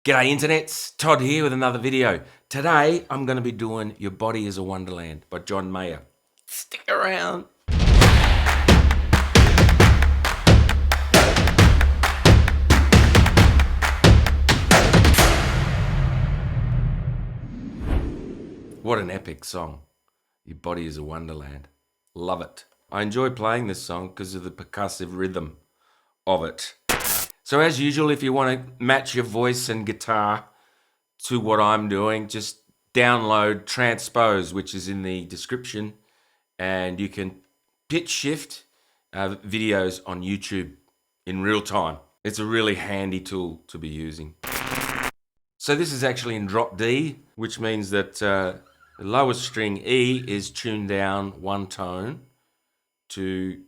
G'day internets, Todd here with another video. Today I'm going to be doing Your Body is a Wonderland by John Mayer. Stick around. What an epic song. Your Body is a Wonderland. Love it. I enjoy playing this song because of the percussive rhythm of it. So as usual, if you want to match your voice and guitar to what I'm doing, just download Transpose, which is in the description, and you can pitch shift videos on YouTube in real time. It's a really handy tool to be using. So this is actually in drop D, which means that the lowest string E is tuned down one tone to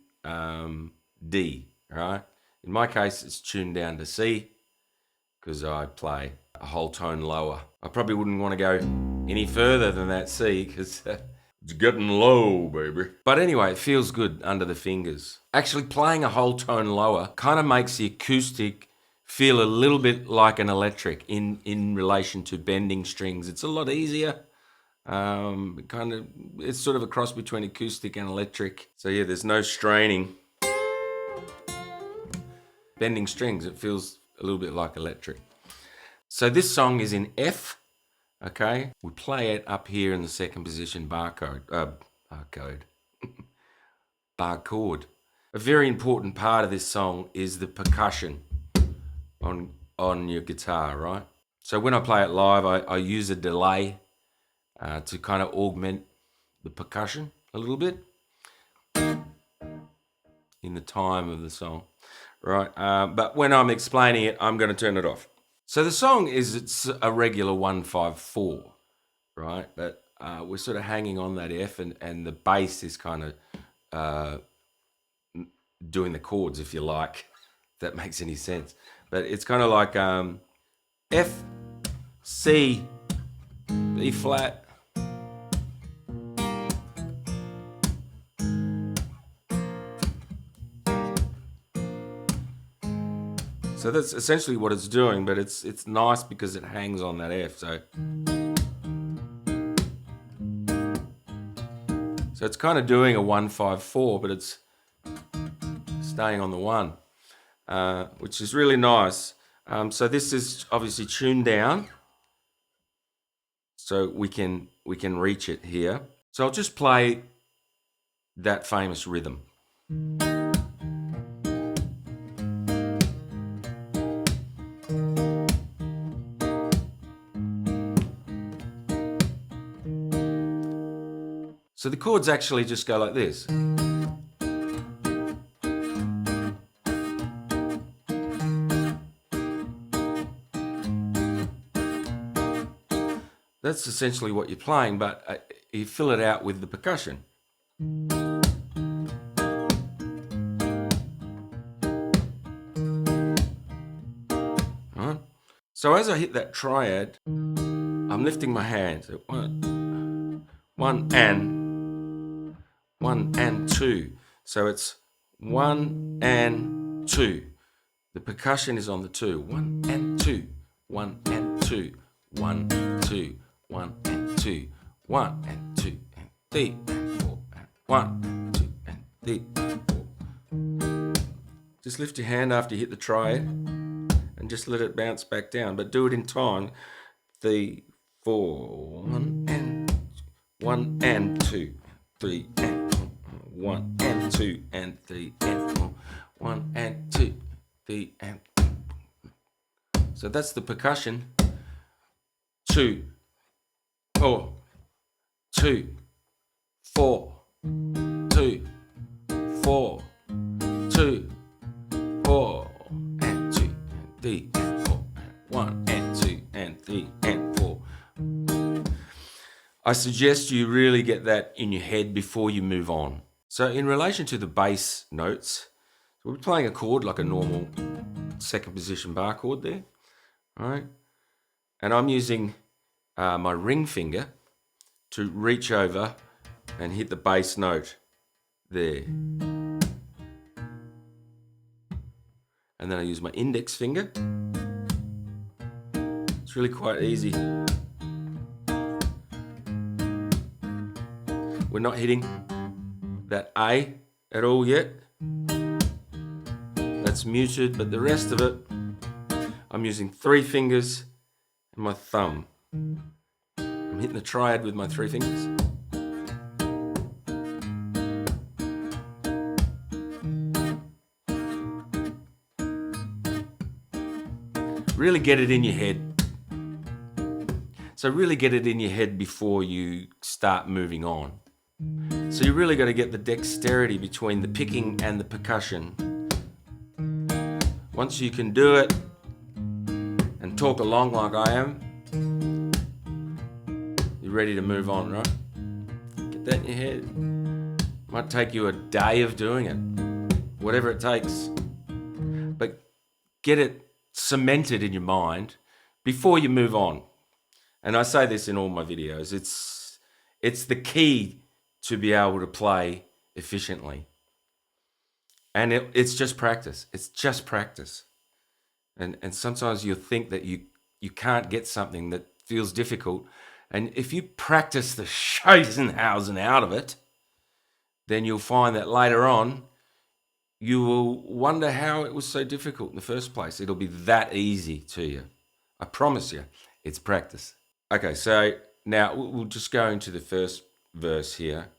D, right? In my case, it's tuned down to C because I play a whole tone lower. I probably wouldn't want to go any further than that C because it's getting low, baby. But anyway, it feels good under the fingers. Actually, playing a whole tone lower kind of makes the acoustic feel a little bit like an electric in relation to bending strings. It's a lot easier. It's sort of a cross between acoustic and electric. So yeah, there's no straining. Bending strings, it feels a little bit like electric. So this song is in F, okay? We play it up here in the second position bar chord. A very important part of this song is the percussion on your guitar, right? So when I play it live, I use a delay to kind of augment the percussion a little bit in the time of the song. Right, but when I'm explaining it, I'm going to turn it off. So the song it's a regular 1-5-4, right? But we're sort of hanging on that F, and the bass is kind of doing the chords, if you like, if that makes any sense. But it's kind of like F, C, B flat. So that's essentially what it's doing, but it's nice because it hangs on that F. So it's kind of doing a 1-5-4, but it's staying on the 1, which is really nice. So this is obviously tuned down, so we can reach it here. So I'll just play that famous rhythm. So the chords actually just go like this. That's essentially what you're playing, but you fill it out with the percussion. All right. So as I hit that triad, I'm lifting my hand. So 1 and 2. So it's 1 and 2. The percussion is on the 2. 1 and 2. 1 and 2. 1 and 2. 1 and 2. 1 and 2 and 3 and 4 and 1 and 2 and 3 and 4. Just lift your hand after you hit the triad and just let it bounce back down, but do it in time. 3, 4. 1 and 2. 3 and 1 and 2 and 3 and 4. 1 and 2, 3 and 4. So that's the percussion. 2, 4, 2, 4, 2, 4, 2, 4, and 2 and 3 and 4 and 1 and 2 and 3 and 4. I suggest you really get that in your head before you move on. So in relation to the bass notes, so we're playing a chord like a normal second position bar chord there, all right? And I'm using my ring finger to reach over and hit the bass note there. And then I use my index finger really quite easy. We're not hitting that A at all yet. That's muted, but the rest of it, I'm using 3 fingers and my thumb. I'm hitting the triad with my 3 fingers. Really get it in your head. So really get it in your head before you start moving on. So you really got to get the dexterity between the picking and the percussion. Once you can do it and talk along like I am, you're ready to move on, right? Get that in your head. Might take you a day of doing it, whatever it takes. But get it cemented in your mind before you move on. And I say this in all my videos. It's the key to be able to play efficiently. And it's just practice. It's just practice. And sometimes you'll think that you can't get something that feels difficult. And if you practice the Scheißenhausen out of it, then you'll find that later on, you will wonder how it was so difficult in the first place. It'll be that easy to you. I promise you, it's practice. Okay, so now we'll just go into the first verse here.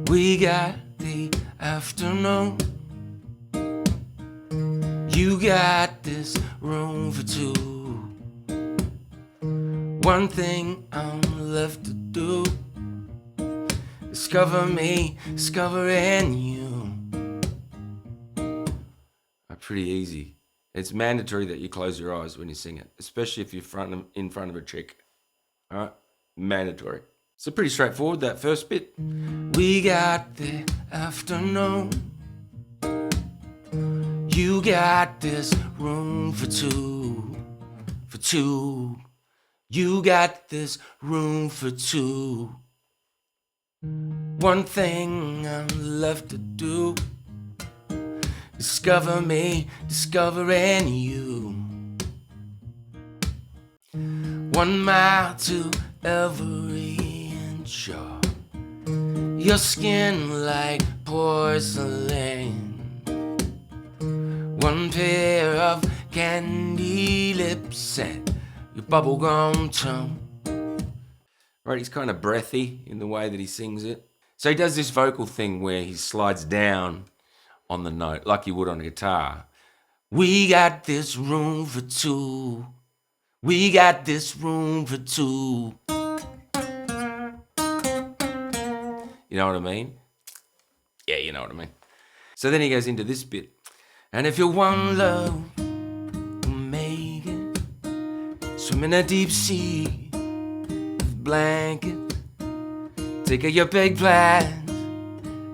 We got the afternoon. You got this room for 2. One thing I'm left to do. Discover me, discovering you. Pretty easy. It's mandatory that you close your eyes when you sing it, especially if you're in front of a chick. All right? Mandatory. So pretty straightforward, that first bit. We got the afternoon. You got this room for 2. For 2. You got this room for 2. One thing I'm left to do. Discover me, discovering you. 1 mile to every inch of your skin like porcelain. 1 pair of candy lips and your bubblegum tongue. Right, he's kind of breathy in the way that he sings it. So he does this vocal thing where he slides down on the note, like you would on a guitar. We got this room for 2. We got this room for 2. You know what I mean? Yeah, you know what I mean. So then he goes into this bit. And if you want love, we'll make it. Swim in a deep sea with blankets. Take out your big plans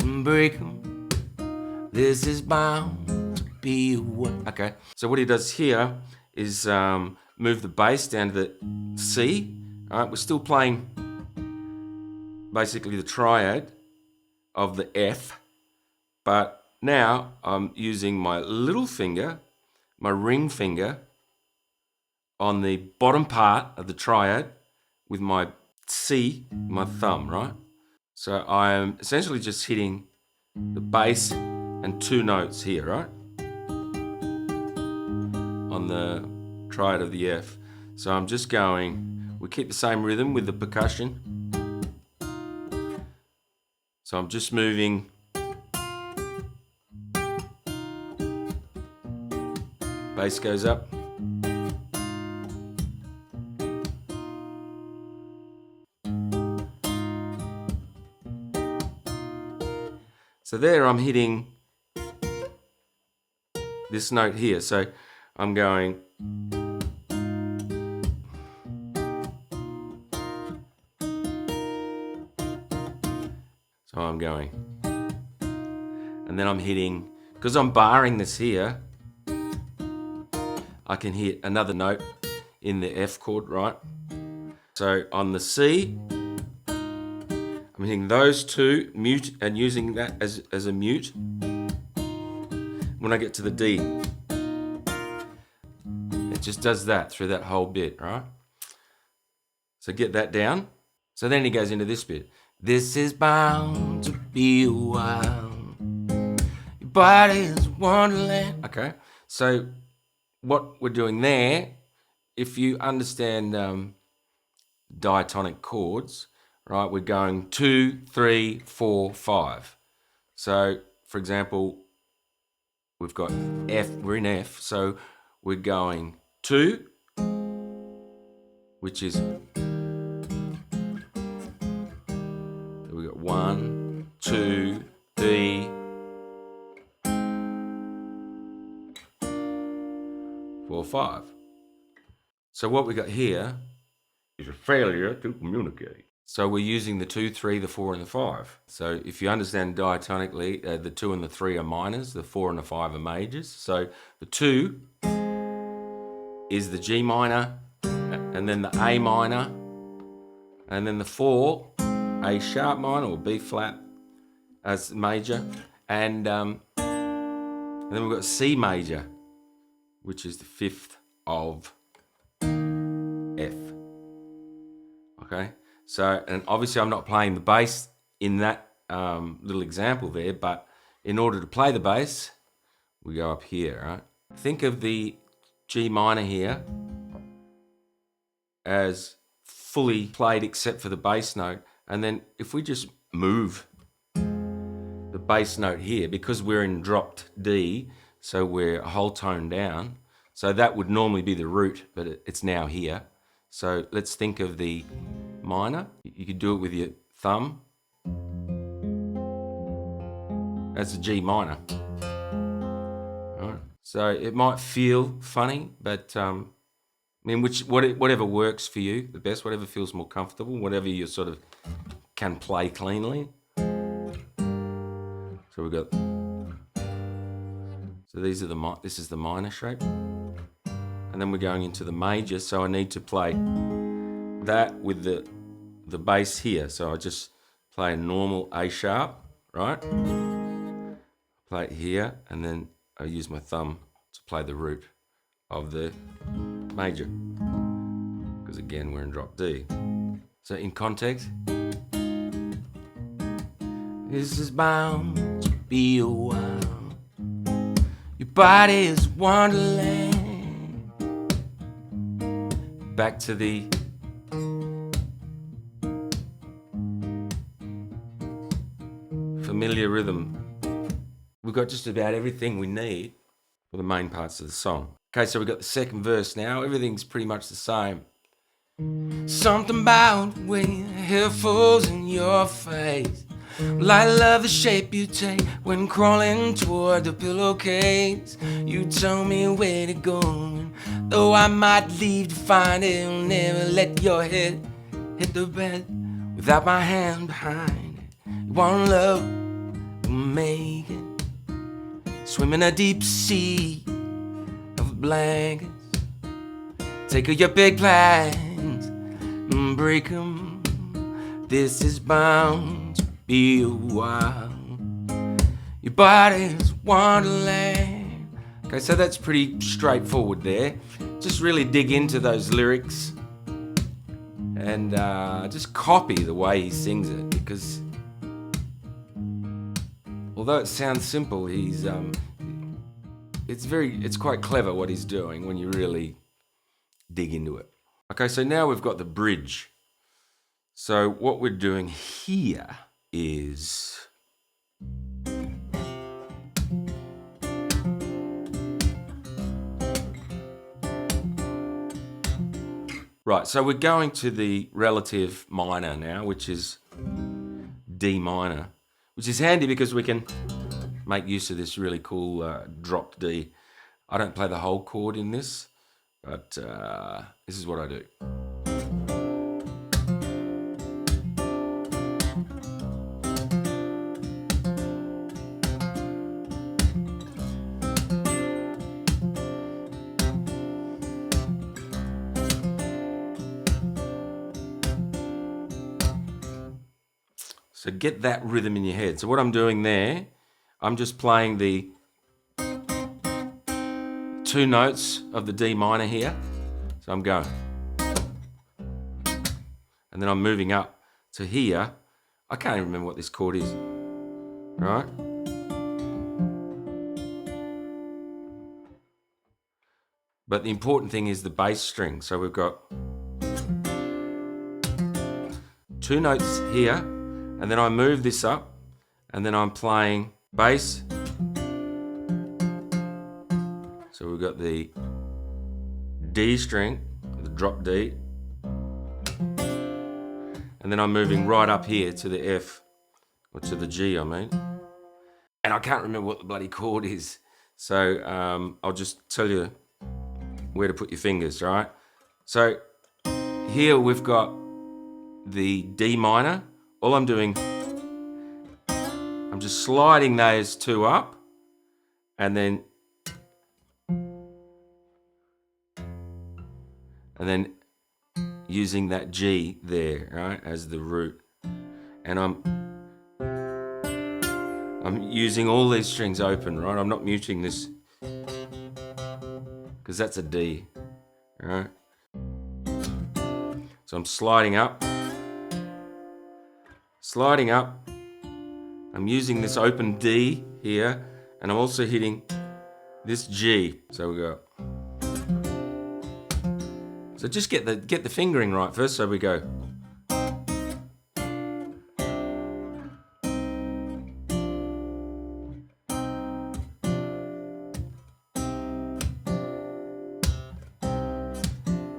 and break them. This is bound to be what. Okay, so what he does here is move the bass down to the C. All right, we're still playing basically the triad of the F, but now I'm using my little finger, my ring finger, on the bottom part of the triad with my C, my thumb, right? So I am essentially just hitting the bass and 2 notes here, right? On the triad of the F. So I'm just going, we keep the same rhythm with the percussion. So I'm just moving bass goes up. So there I'm hitting this note here. So I'm going. So I'm going. And then I'm hitting, because I'm barring this here, I can hit another note in the F chord, right? So on the C, I'm hitting those 2, mute, and using that as a mute. when I get to the D. It just does that through that whole bit, right? So get that down. So then he goes into this bit. This is bound to be a while. Your body's Wonderland. Okay, so what we're doing there, if you understand diatonic chords, right, we're going 2, 3, 4, 5. So, for example, we've got F, we're in F, so we're going 2, which is, we got 1, 2, 3, 4, 5. So what we got here is a failure to communicate. So we're using the 2, 3, the 4, and the 5. So if you understand diatonically, the 2 and the 3 are minors, the 4 and the 5 are majors. So the 2 is the G minor, and then the A minor, and then the 4, A sharp minor or B flat as major, and then we've got C major, which is the 5th of F. Okay, so, and obviously I'm not playing the bass in that little example there, but in order to play the bass, we go up here, right? Think of the G minor here as fully played except for the bass note, and then if we just move the bass note here, because we're in dropped D, so we're a whole tone down, so that would normally be the root, but it's now here. So let's think of the minor. You could do it with your thumb. That's a G minor. All right. So it might feel funny, but I mean, whatever works for you the best, whatever feels more comfortable, whatever you sort of can play cleanly. So we've got, so these are this is the minor shape. And then we're going into the major, so I need to play that with the bass here. So I just play a normal A sharp, right? Play it here, and then I use my thumb to play the root of the major, because again we're in drop D. So in context, this is bound to be a while. Your body is Wonderland. Back to the familiar rhythm. We've got just about everything we need for the main parts of the song. Okay, so we've got the second verse now. Everything's pretty much the same. Something about when hair falls in your face. Well, I love the shape you take when crawling toward the pillowcase. You tell me where to go, and though I might leave to find it, you'll never let your head hit the bed without my hand behind it. You want love, we'll make it. Swim in a deep sea of blankets. Take all your big plans and break them. This is bound to be a while. Your body's Wonderland. Okay, so that's pretty straightforward there. Just really dig into those lyrics and just copy the way he sings it, because although it sounds simple, it's quite clever what he's doing when you really dig into it. Okay, so now we've got the bridge. So what we're doing here is right, so we're going to the relative minor now, which is D minor, which is handy because we can make use of this really cool dropped D. I don't play the whole chord in this, but this is what I do. So get that rhythm in your head. So what I'm doing there, I'm just playing the 2 notes of the D minor here. So I'm going. And then I'm moving up to here. I can't even remember what this chord is. Right? But the important thing is the bass string. So we've got 2 notes here, and then I move this up, and then I'm playing bass. So we've got the D string, the drop D, and then I'm moving right up here to the F, or to the G, I mean. And I can't remember what the bloody chord is, so I'll just tell you where to put your fingers, right? So here we've got the D minor. All I'm doing, I'm just sliding those 2 up, and then using that G there, right, as the root. And I'm using all these strings open, right? I'm not muting this because that's a D, right? So I'm sliding up. I'm using this open D here, and I'm also hitting this G. So we go. So just get the fingering right first. So we go.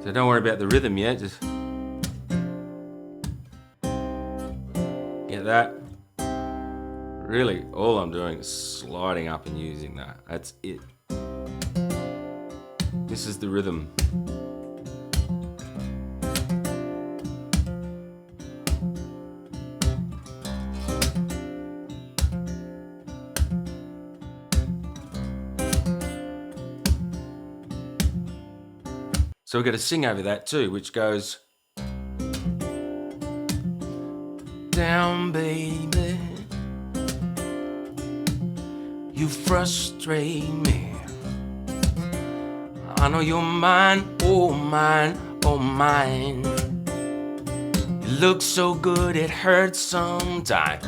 So don't worry about the rhythm yet. Just get that. Really, all I'm doing is sliding up and using that. That's it. This is the rhythm. So we've got to sing over that too, which goes down, baby. You frustrate me. I know you're mine, oh mine, oh mine. You look so good, it hurts sometimes.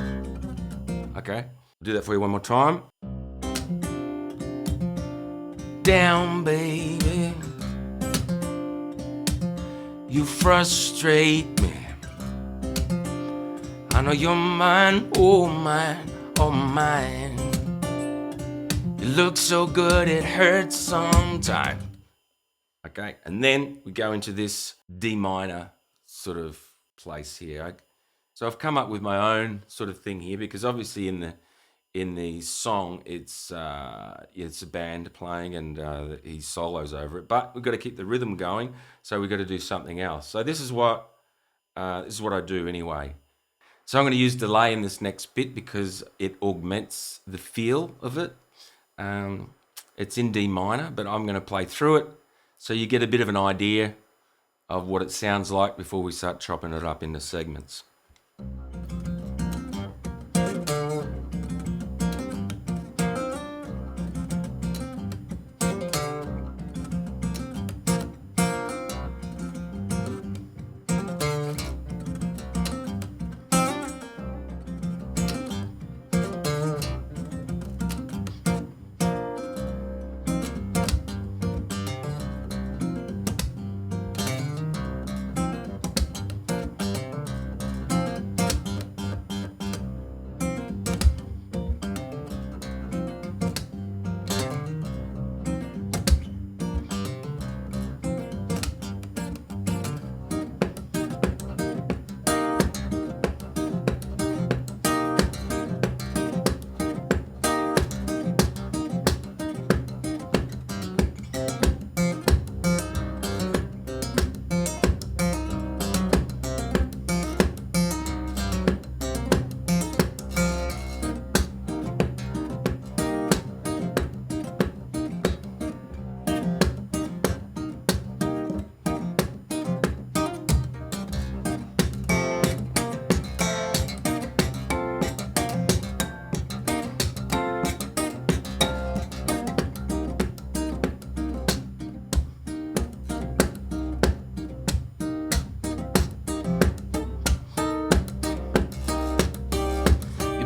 Okay, I'll do that for you one more time. Down, baby. You frustrate me. I know you're mine, oh mine, oh mine. You look so good, it hurts sometimes. Okay, and then we go into this D minor sort of place here. So I've come up with my own sort of thing here, because obviously in the song it's a band playing and he solos over it, but we've got to keep the rhythm going, so we've got to do something else. So this is what I do anyway. So I'm going to use delay in this next bit because it augments the feel of it. It's in D minor, but I'm going to play through it so you get a bit of an idea of what it sounds like before we start chopping it up into segments.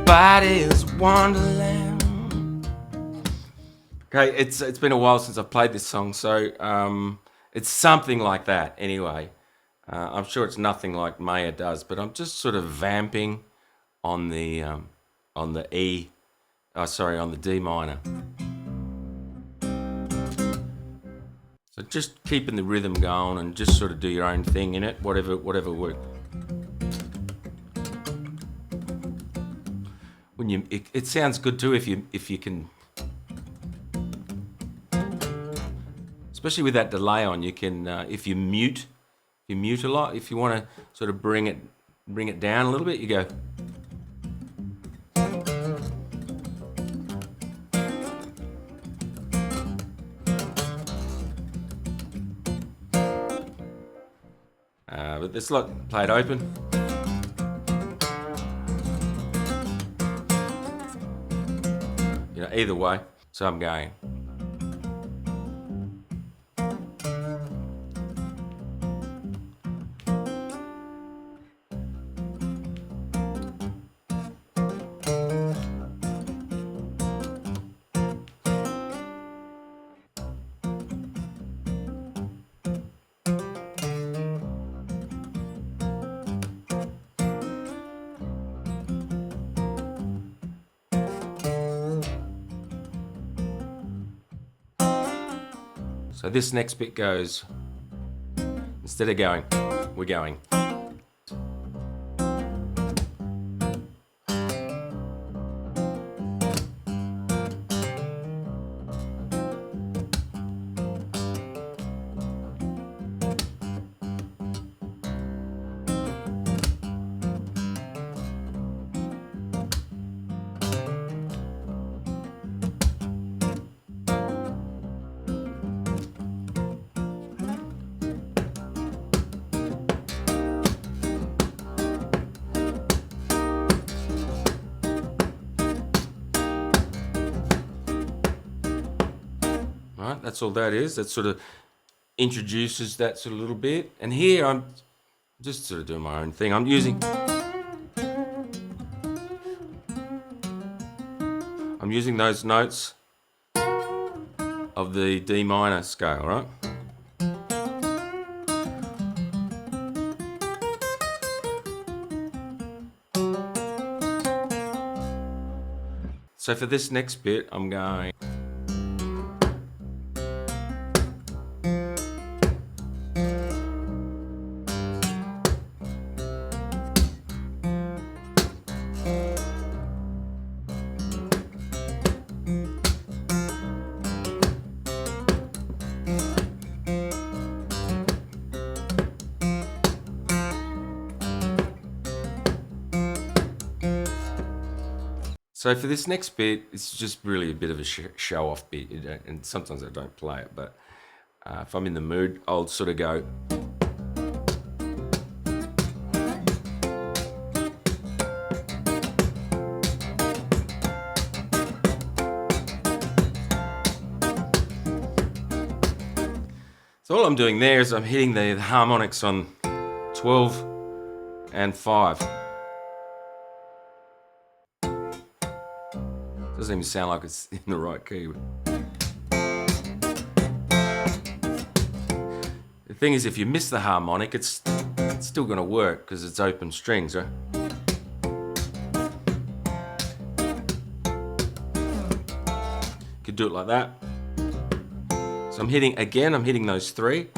Everybody's Wonderland. Okay, it's been a while since I've played this song, so it's something like that. Anyway, I'm sure it's nothing like Maya does, but I'm just sort of vamping on the E. Sorry, on the D minor. So just keeping the rhythm going and just sort of do your own thing in it, whatever works. When it sounds good too if you can, especially with that delay on. You can if you mute a lot. If you want to sort of bring it down a little bit, you go. But this lot, play it open. You know, either way. So I'm going. So this next bit goes, instead of going, we're going. Right, that's all that is. That sort of introduces that sort of little bit. And here I'm just sort of doing my own thing. I'm using those notes of the D minor scale, right? So for this next bit, I'm going. So for this next bit, it's just really a bit of a show-off bit, you know, and sometimes I don't play it, but if I'm in the mood, I'll sort of go. So all I'm doing there is I'm hitting the harmonics on 12 and 5. Doesn't even sound like it's in the right key. The thing is, if you miss the harmonic, it's still going to work because it's open strings, right? Could do it like that. So I'm hitting those 3.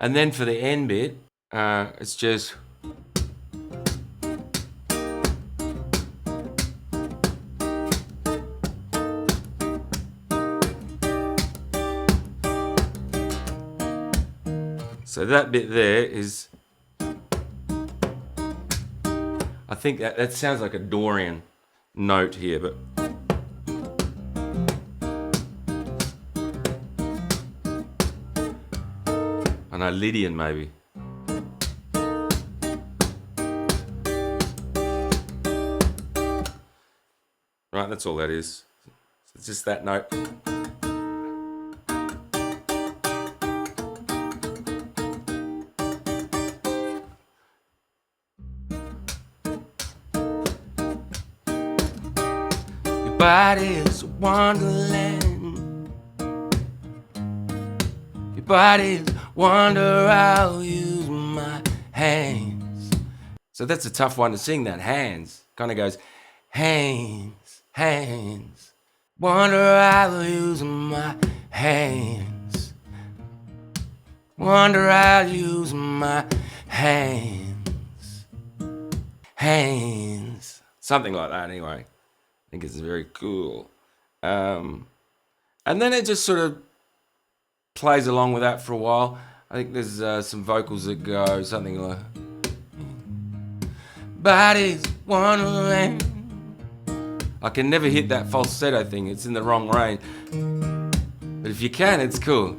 And then for the end bit, it's just. So that bit there is, I think that sounds like a Dorian note here, but know, Lydian maybe. Right, that's all that is. It's just that note. Your body's a wonderland. Your body's wonder, I'll use my hands. So that's a tough one to sing, that hands. Kind of goes, hands, hands. Wonder I'll use my hands. Wonder I'll use my hands. Hands. Something like that anyway. I think it's very cool. And then it just sort of plays along with that for a while. I think there's some vocals that go something like, body's wonderland. I can never hit that falsetto thing. It's in the wrong range. But if you can, it's cool.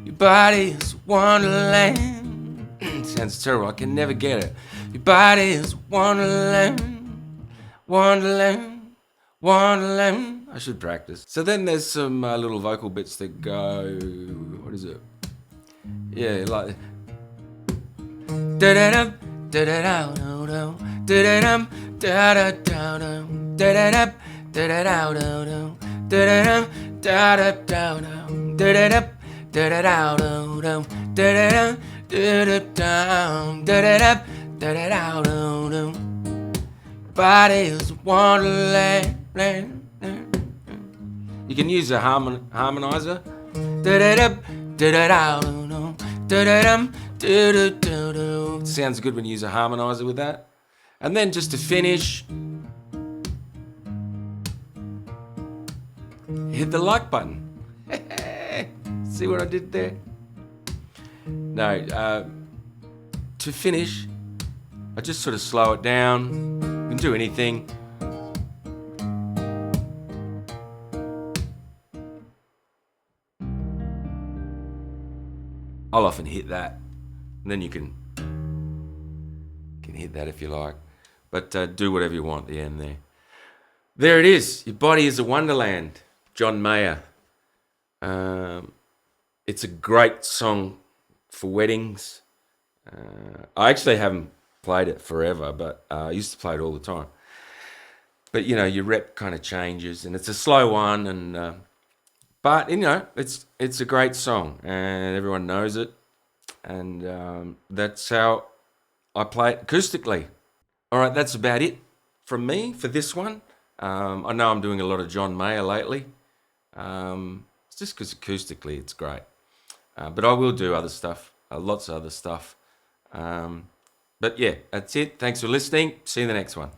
Your body's wonderland. Sounds terrible. I can never get it. Your body's wonderland. Wonderland. Wonderland. I should practice. So then there's some little vocal bits that go... What is it? Yeah, like... Da-da-dum, da-da-da-da-da, da-da-dum, da-da-da-da, da-da-dum, da-da-da-da-da, da-da-dum, da-da-da-da, da-da-dum, da-da-da-da-da, da-da-dum, da-da-dum, da-da-dum, da-da-da-da-da. Body's wonderland. You can use a harmonizer. Da-da-dum, da-da-da-da, da-da-dum, da-da-da-da. Sounds good when you use a harmonizer with that. And then just to finish, hit the like button. See what I did there? No, to finish, I just sort of slow it down. You can do anything. I'll often hit that, and then you can hit that if you like. But do whatever you want at the end there. There it is. Your Body is a Wonderland. John Mayer. It's a great song for weddings. I actually haven't played it forever, but I used to play it all the time. But, you know, your rep kind of changes, and it's a slow one, and but, you know, it's a great song, and everyone knows it, and that's how I play it acoustically. All right, that's about it from me for this one. I know I'm doing a lot of John Mayer lately. It's just because acoustically it's great. But I will do other stuff, lots of other stuff. But yeah, that's it. Thanks for listening. See you in the next one.